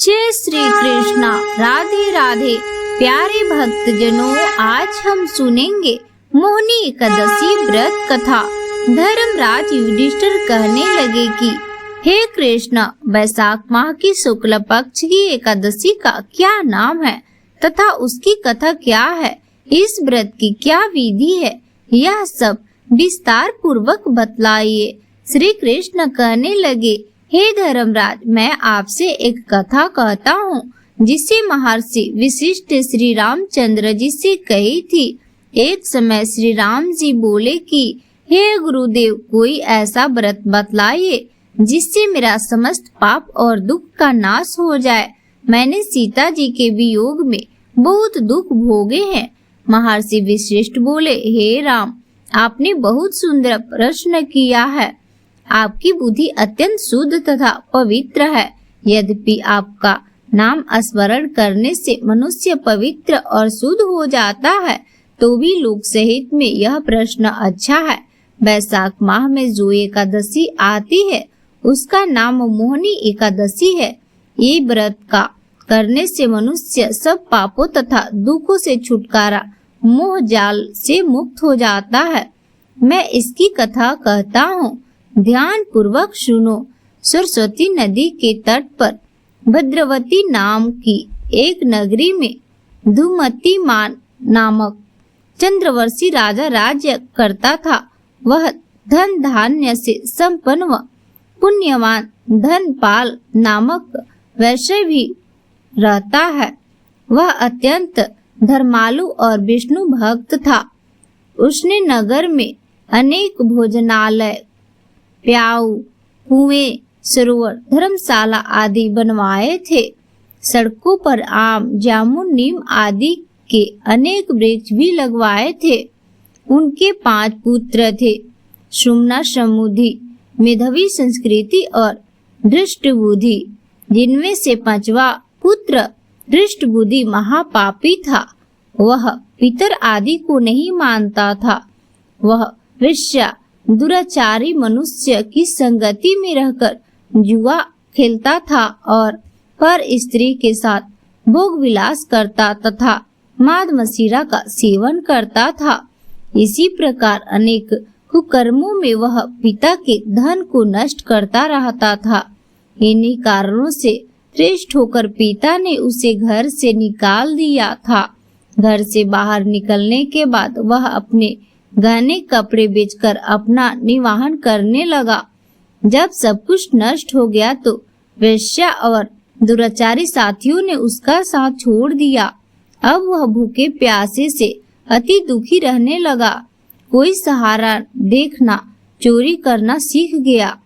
जय श्री कृष्णा। राधे राधे। प्यारे भक्तजनों, आज हम सुनेंगे मोहिनी एकादशी व्रत कथा। धर्मराज युधिष्ठिर कहने लगे कि हे कृष्ण, वैशाख माह की शुक्ल पक्ष की एकादशी का क्या नाम है तथा उसकी कथा क्या है, इस व्रत की क्या विधि है, यह सब विस्तार पूर्वक बतलाइए। श्री कृष्ण कहने लगे, हे धर्मराज, मैं आपसे एक कथा कहता हूँ जिसे महर्षि वशिष्ठ श्री रामचंद्र जी से कही थी। एक समय श्री राम जी बोले कि हे गुरुदेव, कोई ऐसा व्रत बतलाइए जिससे मेरा समस्त पाप और दुख का नाश हो जाए। मैंने सीता जी के वियोग में बहुत दुख भोगे हैं। महर्षि वशिष्ठ बोले, हे राम, आपने बहुत सुंदर प्रश्न किया है। आपकी बुद्धि अत्यंत शुद्ध तथा पवित्र है। यद्यपि आपका नाम स्मरण करने से मनुष्य पवित्र और शुद्ध हो जाता है, तो भी लोक सहित में यह प्रश्न अच्छा है। वैशाख माह में जो एकादशी आती है उसका नाम मोहिनी एकादशी है। ये व्रत का करने से मनुष्य सब पापों तथा दुखों से छुटकारा, मोह जाल से मुक्त हो जाता है। मैं इसकी कथा कहता हूँ, ध्यान पूर्वक सुनो। सरस्वती नदी के तट पर भद्रवती नाम की एक नगरी में धूमतिमान नामक चंद्रवर्षी राजा राज्य करता था। वह धन धान्य से संपन्न व पुण्यवान धनपाल नामक वैश्य भी रहता है। वह अत्यंत धर्मालु और विष्णु भक्त था। उसने नगर में अनेक भोजनालय, प्याऊ, कुएं, सरोवर, धर्मशाला आदि बनवाए थे। सड़कों पर आम, जामुन, नीम आदि के अनेक वृक्ष भी लगवाए थे। उनके 5 पुत्र थे, सुमना, समुद्धि, मेधावी, संस्कृति और धृष्टबुद्धि, जिनमें से 5वां पुत्र धृष्टबुद्धि महापापी था। वह पितर आदि को नहीं मानता था। वह वेश्या, दुराचारी मनुष्य की संगति में रहकर जुआ खेलता था और पर स्त्री के साथ भोग विलास करता तथा माद मदिरा का सेवन करता था। इसी प्रकार अनेक कुकर्मों में वह पिता के धन को नष्ट करता रहता था। इन्हीं कारणों से त्रिष्ट होकर पिता ने उसे घर से निकाल दिया था। घर से बाहर निकलने के बाद वह अपने गहने कपड़े बेचकर अपना निर्वाहन करने लगा। जब सब कुछ नष्ट हो गया तो वेश्या और दुराचारी साथियों ने उसका साथ छोड़ दिया। अब वह भूखे प्यासे से अति दुखी रहने लगा। कोई सहारा देखना चोरी करना सीख गया।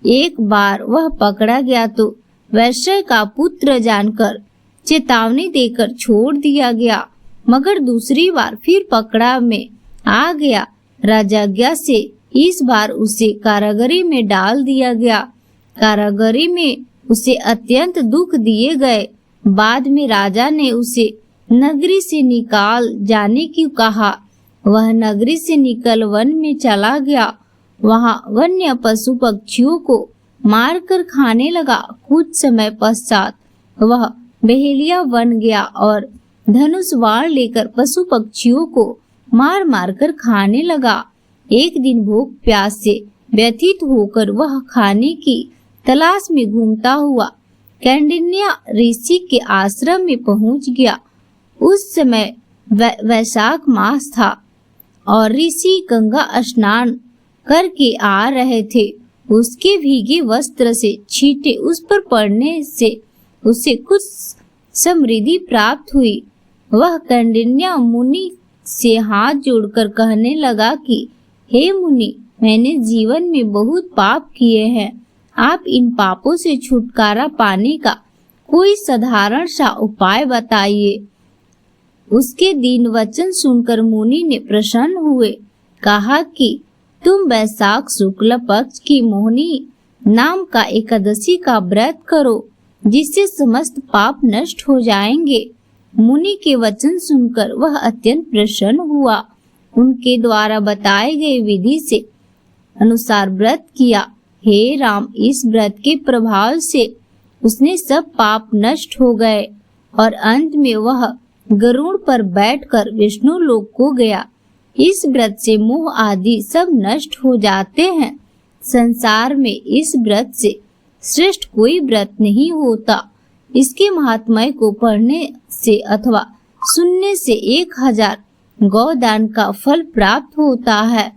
एक बार वह पकड़ा गया तो वैश्य का पुत्र जानकर चेतावनी देकर छोड़ दिया गया, मगर दूसरी बार फिर पकड़ा में आ गया। राजाज्ञा से इस बार उसे कारागारी में डाल दिया गया। कारागारी में उसे अत्यंत दुख दिए गए। बाद में राजा ने उसे नगरी से निकाल जाने की कहा। वह नगरी से निकल वन में चला गया। वहाँ वन्य पशु पक्षियों को मारकर खाने लगा। कुछ समय पश्चात वह बहेलिया बन गया और धनुष बाण लेकर पशु पक्षियों को मार मार कर खाने लगा। एक दिन भूख प्यास से व्यथित होकर वह खाने की तलाश में घूमता हुआ कौंडिन्य ऋषि के आश्रम में पहुंच गया। उस समय वैशाख मास था और ऋषि गंगा स्नान करके आ रहे थे। उसके भीगे वस्त्र से छींटे उस पर पड़ने से उसे कुछ समृद्धि प्राप्त हुई। वह कौंडिन्य मुनि से हाथ जोड़कर कहने लगा कि हे मुनि, मैंने जीवन में बहुत पाप किए हैं। आप इन पापों से छुटकारा पाने का कोई साधारण सा उपाय बताइए। उसके दीन वचन सुनकर मुनि ने प्रसन्न हुए, कहा कि तुम वैशाख शुक्ल पक्ष की मोहिनी नाम का एकादशी का व्रत करो, जिससे समस्त पाप नष्ट हो जाएंगे। मुनि के वचन सुनकर वह अत्यंत प्रसन्न हुआ। उनके द्वारा बताए गए विधि से अनुसार व्रत किया। हे राम, इस व्रत के प्रभाव से उसने सब पाप नष्ट हो गए और अंत में वह गरुड़ पर बैठकर विष्णु लोक को गया। इस व्रत से मोह आदि सब नष्ट हो जाते हैं। संसार में इस व्रत से श्रेष्ठ कोई व्रत नहीं होता। इसके महात्म्य को पढ़ने से अथवा सुनने से 1000 गौदान का फल प्राप्त होता है।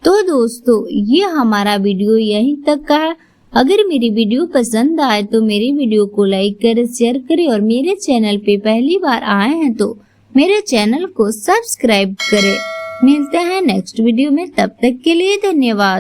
तो दोस्तों, ये हमारा वीडियो यहीं तक का है। अगर मेरी वीडियो पसंद आए तो मेरी वीडियो को लाइक करें, शेयर करें और मेरे चैनल पे पहली बार आए हैं तो मेरे चैनल को सब्सक्राइब करें। मिलते हैं नेक्स्ट वीडियो में, तब तक के लिए धन्यवाद।